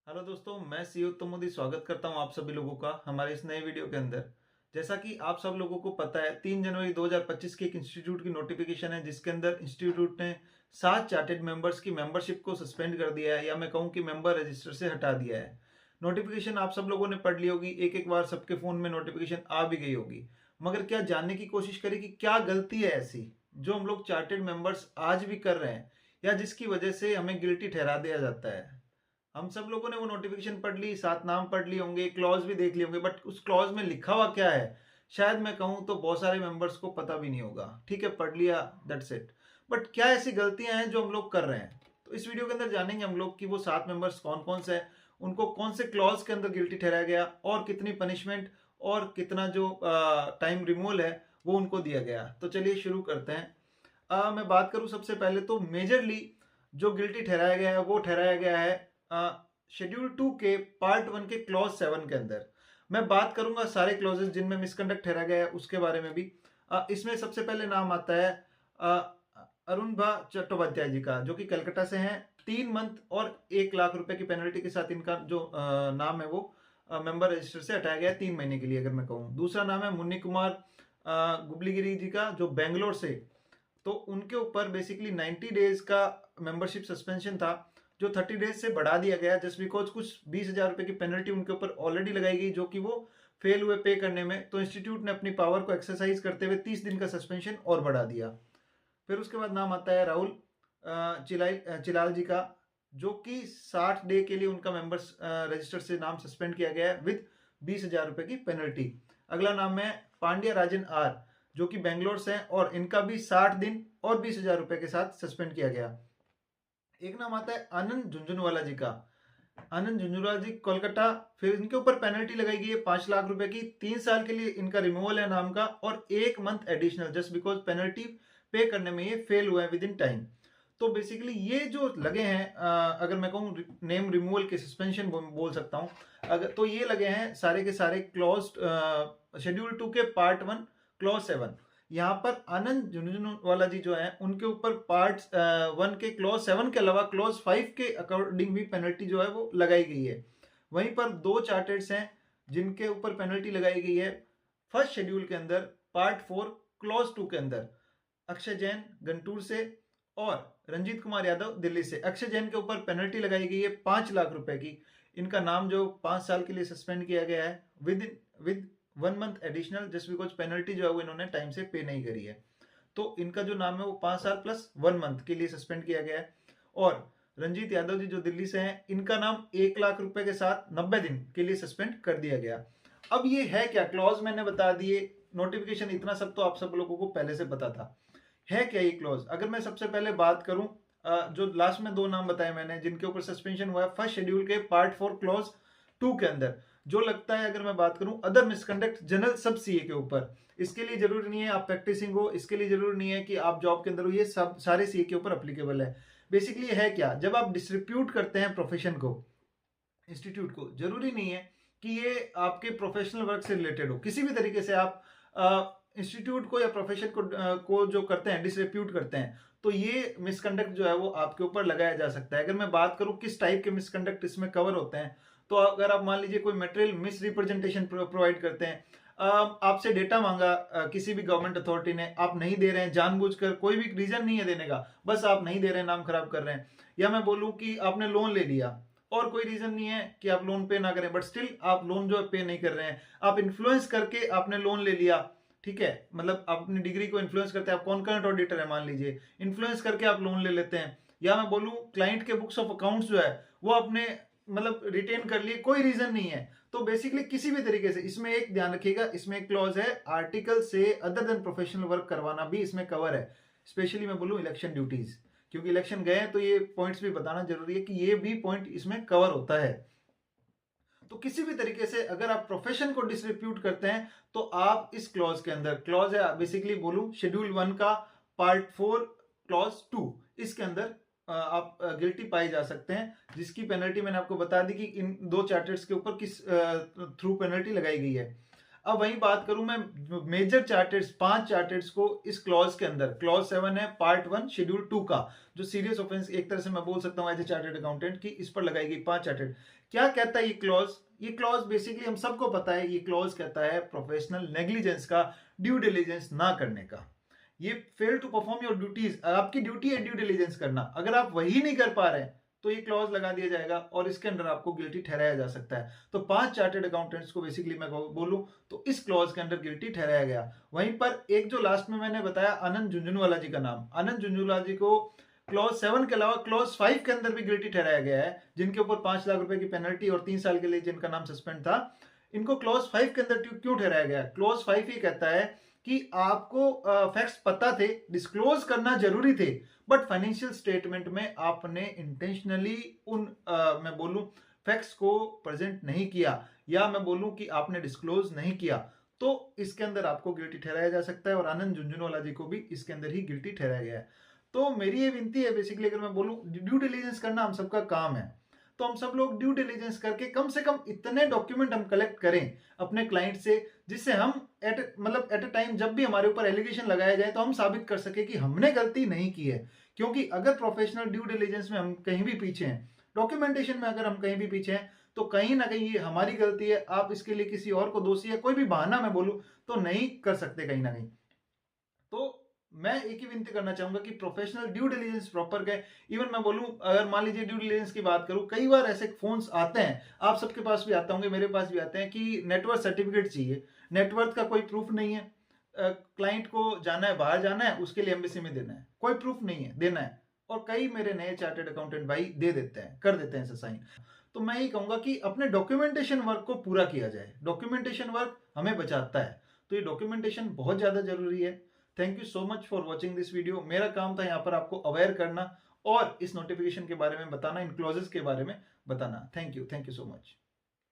Hello दोस्तों, मैं सी उत्तम मोदी स्वागत करता हूं आप सभी लोगों का हमारे इस नए वीडियो के अंदर। जैसा कि आप सब लोगों को पता है, 3 जनवरी 2025 की एक इंस्टीट्यूट की नोटिफिकेशन है जिसके अंदर इंस्टीट्यूट ने 7 चार्टेड मेंबर्स की मेंबरशिप को सस्पेंड कर दिया है, या मैं कहूं कि मेंबर रजिस्टर से हटा दिया है। नोटिफिकेशन आप सब लोगों ने पढ़ ली होगी, एक एक बार सबके फोन में नोटिफिकेशन आ भी गई होगी। मगर क्या जानने की कोशिश करें कि क्या गलती है ऐसी जो हम लोग चार्टेड मेंबर्स आज भी कर रहे हैं, या जिसकी वजह से हमें गिल्टी ठहरा दिया जाता है। हम सब लोगों ने वो नोटिफिकेशन पढ़ ली, 7 नाम पढ़ लिए होंगे, क्लॉज भी देख लिए होंगे, बट उस क्लॉज में लिखा हुआ क्या है शायद मैं कहूं तो बहुत सारे मेंबर्स को पता भी नहीं होगा। ठीक है, पढ़ लिया, दैट्स इट। बट क्या ऐसी गलतियां हैं जो हम लोग कर रहे हैं? तो इस वीडियो के अंदर जानेंगे हम लोग कि वो 7 मेंबर्स कौन कौन से हैं, उनको कौन से क्लॉज के अंदर गिल्टी ठहराया गया, और कितनी पनिशमेंट और कितना जो टाइम रिमूवल है वो उनको दिया गया। तो चलिए शुरू करते हैं। मैं बात करूं सबसे पहले तो मेजरली जो गिल्टी ठहराया गया है वो ठहराया गया है शेड्यूल 2 के पार्ट 1 के क्लॉज 7 के अंदर। मैं बात करूंगा सारे क्लॉजेस जिनमें मिसकंडक्ट ठहरा गया है उसके बारे में भी। इसमें सबसे पहले नाम आता है अरुण भा चट्टोपाध्याय जी का, जो कि कलकत्ता से हैं। 3 मंथ और 1 लाख रुपए की पेनल्टी के साथ इनका जो नाम है वो मेंबर रजिस्टर से हटाया गया है 3 महीने के लिए, अगर मैं कहूँ। दूसरा नाम है मुन्नी कुमार गुबलीगिरी जी का, जो बेंगलोर से। तो उनके ऊपर बेसिकली 90 डेज का मेंबरशिप सस्पेंशन था, जो 30 डेज से बढ़ा दिया गया जस्ट बिकॉज कुछ 20,000 रुपए की पेनल्टी उनके ऊपर ऑलरेडी लगाई गई, जो कि वो फेल हुए पे करने में। तो इंस्टीट्यूट ने अपनी पावर को एक्सरसाइज करते हुए 30 दिन का सस्पेंशन और बढ़ा दिया। फिर उसके बाद नाम आता है राहुल चिलाल जी का, जो कि 60 डे के लिए उनका मेंबर्स रजिस्टर से नाम सस्पेंड किया गया है विद 20,000 रुपए की पेनल्टी। अगला नाम है पांड्या राजन आर, जो कि बेंगलोर से हैं, और इनका भी 60 दिन और 20,000 रुपए के साथ सस्पेंड किया गया। एक नाम आता है आनंद झुंझुनवाला जी का। आनंद झुंझुनवाला जी कोलकाता। फिर इनके ऊपर पेनल्टी लगाई गई है 5 लाख रुपए की। 3 साल के लिए इनका रिमूवल है नाम का, और 1 month additional just because penalty पे करने में ये फेल हुए हैं विद इन टाइम। तो बेसिकली ये जो लगे हैं, अगर मैं कहूँ नेम रिमूवल के सस्पेंशन बोल सकता हूँ, अगर तो ये लगे हैं सारे के सारे क्लॉज शेड्यूल 2 के पार्ट 1 क्लॉज 7। यहाँ पर आनंद झुंझुनवाला जी जो है उनके ऊपर पार्ट 1 के क्लॉज 7 के अलावा क्लॉज 5 के अकॉर्डिंग भी पेनल्टी जो है वो लगाई गई है। वहीं पर 2 चार्टर्स हैं जिनके ऊपर पेनल्टी लगाई गई है फर्स्ट शेड्यूल के अंदर पार्ट 4 क्लॉज 2 के अंदर। अक्षय जैन गंटूर से और रंजीत कुमार यादव दिल्ली से। अक्षय जैन के ऊपर पेनल्टी लगाई गई है 5 लाख रुपए की। इनका नाम जो 5 साल के लिए सस्पेंड किया गया है with 1 month additional just because penalty जो है वो इन्होंने टाइम से पे नहीं करी है। तो इनका जो नाम है वो 5 साल प्लस 1 मंथ के लिए सस्पेंड किया गया है। और रंजीत यादव जी जो दिल्ली से हैं, इनका नाम 1 लाख रुपए के साथ 90 दिन के लिए सस्पेंड कर दिया गया। अब ये है क्या क्लॉज, मैंने बता दिए, नोटिफिकेशन इतना सब तो आप सब लोगों को पहले से पता था। है क्या ये क्लॉज? अगर मैं सबसे पहले बात करूं, जो लास्ट में 2 नाम बताए मैंने जिनके ऊपर सस्पेंशन हुआ है फर्स्ट शेड्यूल के पार्ट 4 क्लॉज 2 के अंदर, जो लगता है, अगर मैं बात करूं अदर मिसकंडक्ट जनरल सब सीए के ऊपर। इसके लिए जरूरी नहीं है आप प्रैक्टिसिंग हो, इसके लिए जरूरी नहीं है कि आप जॉब के अंदर हो, ये सब सारे सीए के ऊपर अप्लीकेबल है। बेसिकली है क्या, जब आप डिस्ट्रीब्यूट करते हैं प्रोफेशन को, इंस्टीट्यूट को, जरूरी नहीं है कि ये आपके प्रोफेशनल वर्क से रिलेटेड हो। किसी भी तरीके से आप इंस्टीट्यूट को या प्रोफेशन को जो करते हैं, डिसरेप्यूट करते हैं, तो ये मिसकंडक्ट जो है वो आपके ऊपर लगाया जा सकता है। अगर मैं बात करूं किस टाइप के मिसकंडक्ट इसमें कवर होते हैं, तो अगर आप मान लीजिए कोई मटेरियल मिस रिप्रेजेंटेशन प्रोवाइड करते हैं, आपसे डेटा मांगा किसी भी गवर्नमेंट अथॉरिटी ने, आप नहीं दे रहे हैं जानबूझकर, कोई भी रीजन नहीं है देने का, बस आप नहीं दे रहे हैं, नाम खराब कर रहे हैं। या मैं बोलूं कि आपने लोन ले लिया और कोई रीजन नहीं है कि आप लोन पे ना करें, बट स्टिल आप लोन जो है पे नहीं कर रहे हैं, आप इन्फ्लुएंस करके आपने लोन ले लिया। ठीक है, मतलब अपनी डिग्री को इन्फ्लुएंस करते हैं, आप कॉन्करेंट ऑडिटर है मान लीजिए, इन्फ्लुएंस करके आप लोन ले लेते हैं। या मैं बोलूं क्लाइंट के बुक्स ऑफ अकाउंट्स जो है वो आपने मतलब रिटेन कर लिए, कोई रीजन नहीं है। तो बेसिकली किसी भी तरीके से, इसमें एक ध्यान रखिएगा, इसमें एक क्लॉज है आर्टिकल से अदर देन प्रोफेशनल वर्क करवाना भी इसमें कवर है। स्पेशली मैं बोलूं इलेक्शन ड्यूटीज, क्योंकि इलेक्शन गए हैं तो ये पॉइंट्स भी बताना जरूरी है कि ये भी पॉइंट इसमें कवर होता है। तो किसी भी तरीके से अगर आप प्रोफेशन को डिसरिप्यूट करते हैं तो आप इस क्लॉज के अंदर, क्लॉज है बेसिकली बोलूं शेड्यूल 1 का पार्ट 4 क्लॉज 2, इसके अंदर आप गिल्टी पाए जा सकते हैं, जिसकी पेनल्टी मैंने आपको बता दी कि इन 2 चार्टर्स के ऊपर किस थ्रू पेनल्टी लगाई गई है। अब वही बात करूं मैं मेजर चार्टर्स 5 चार्टर्स को इस क्लॉज के अंदर, क्लॉज 7 है पार्ट 1 शेड्यूल 2 का, जो सीरियस ऑफेंस एक तरह से मैं बोल सकता हूं एज ए चार्टर्ड अकाउंटेंट की इस पर लगाई गई 5 चार्टर्ड। क्या कहता है ये क्लॉज? ये क्लॉज बेसिकली हम सबको पता है, ये क्लॉज कहता है प्रोफेशनल नेग्लिजेंस का, ड्यू डिलिजेंस ना करने का। ये fail to perform your duties, आपकी ड्यूटी है ड्यू डिलिजेंस करना, अगर आप वही नहीं कर पा रहे हैं तो ये क्लॉज लगा दिया जाएगा और इसके अंदर आपको गिल्टी ठहराया जा सकता है। तो 5 चार्टर्ड अकाउंटेंट्स को बेसिकली मैं बोलूं तो इस क्लॉज के अंदर गिल्टी ठहराया गया। वहीं पर एक जो लास्ट में मैंने बताया आनंद झुंझुनवाला जी का नाम, आनंद झुंझुनवाला जी को क्लॉज 7 के अलावा क्लॉज 5 के अंदर भी गिल्टी ठहराया गया है, जिनके ऊपर 5 लाख रुपए की पेनल्टी और 3 साल के लिए जिनका नाम सस्पेंड था। इनको क्लॉज 5 के अंदर क्यों ठहराया गया? क्लॉज 5 ही कहता है कि आपको फैक्ट्स पता थे, डिस्क्लोज करना जरूरी थे, बट फाइनेंशियल स्टेटमेंट में आपने इंटेंशनली उन मैं बोलूं फैक्ट्स को प्रेजेंट नहीं किया, या मैं बोलूं कि आपने डिस्क्लोज नहीं किया, तो इसके अंदर आपको गिल्टी ठहराया जा सकता है और आनंद झुंझुनवाला जी को भी इसके अंदर ही गिल्टी ठहराया गया है। तो मेरी ये विनती है बेसिकली, अगर मैं बोलूं ड्यू डिलिजेंस करना हम सबका काम है, तो हम सब लोग ड्यू डिलिजेंस करके कम से कम इतने डॉक्यूमेंट हम कलेक्ट करें अपने क्लाइंट से, जिससे हम एट अ टाइम जब भी हमारे ऊपर एलिगेशन लगाया जाए तो हम साबित कर सके कि हमने गलती नहीं की है। क्योंकि अगर प्रोफेशनल ड्यू डिलिजेंस में हम कहीं भी पीछे हैं, डॉक्यूमेंटेशन में अगर हम कहीं भी पीछे हैं, तो कहीं ना कहीं ये हमारी गलती है। आप इसके लिए किसी और को दोषी है कोई भी बहाना मैं बोलूं तो नहीं कर सकते कहीं ना कहीं। तो मैं एक ही विनती करना चाहूंगा कि प्रोफेशनल ड्यू डिलिजेंस प्रॉपर करें। इवन मैं बोलूं, अगर मान लीजिए ड्यू डिलिजेंस की बात करूं, कई बार ऐसे फोन्स आते हैं, आप सबके पास भी आते होंगे, मेरे पास भी आते हैं कि नेटवर्थ सर्टिफिकेट चाहिए, नेटवर्थ का कोई प्रूफ नहीं है, क्लाइंट को जाना है, बाहर जाना है, उसके लिए एम्बेसी में देना है, कोई प्रूफ नहीं है, देना है, और कई मेरे नए चार्टर्ड अकाउंटेंट भाई दे देते हैं, कर देते हैं ऐसा साइन। तो मैं ये कहूंगा कि अपने डॉक्यूमेंटेशन वर्क को पूरा किया जाए, डॉक्यूमेंटेशन वर्क हमें बचाता है, तो ये डॉक्यूमेंटेशन बहुत ज्यादा जरूरी है। Thank you so much for watching this video. मेरा काम था यहाँ पर आपको अवेयर करना और इस नोटिफिकेशन के बारे में बताना, इन क्लॉजेस के बारे में बताना। Thank you so much.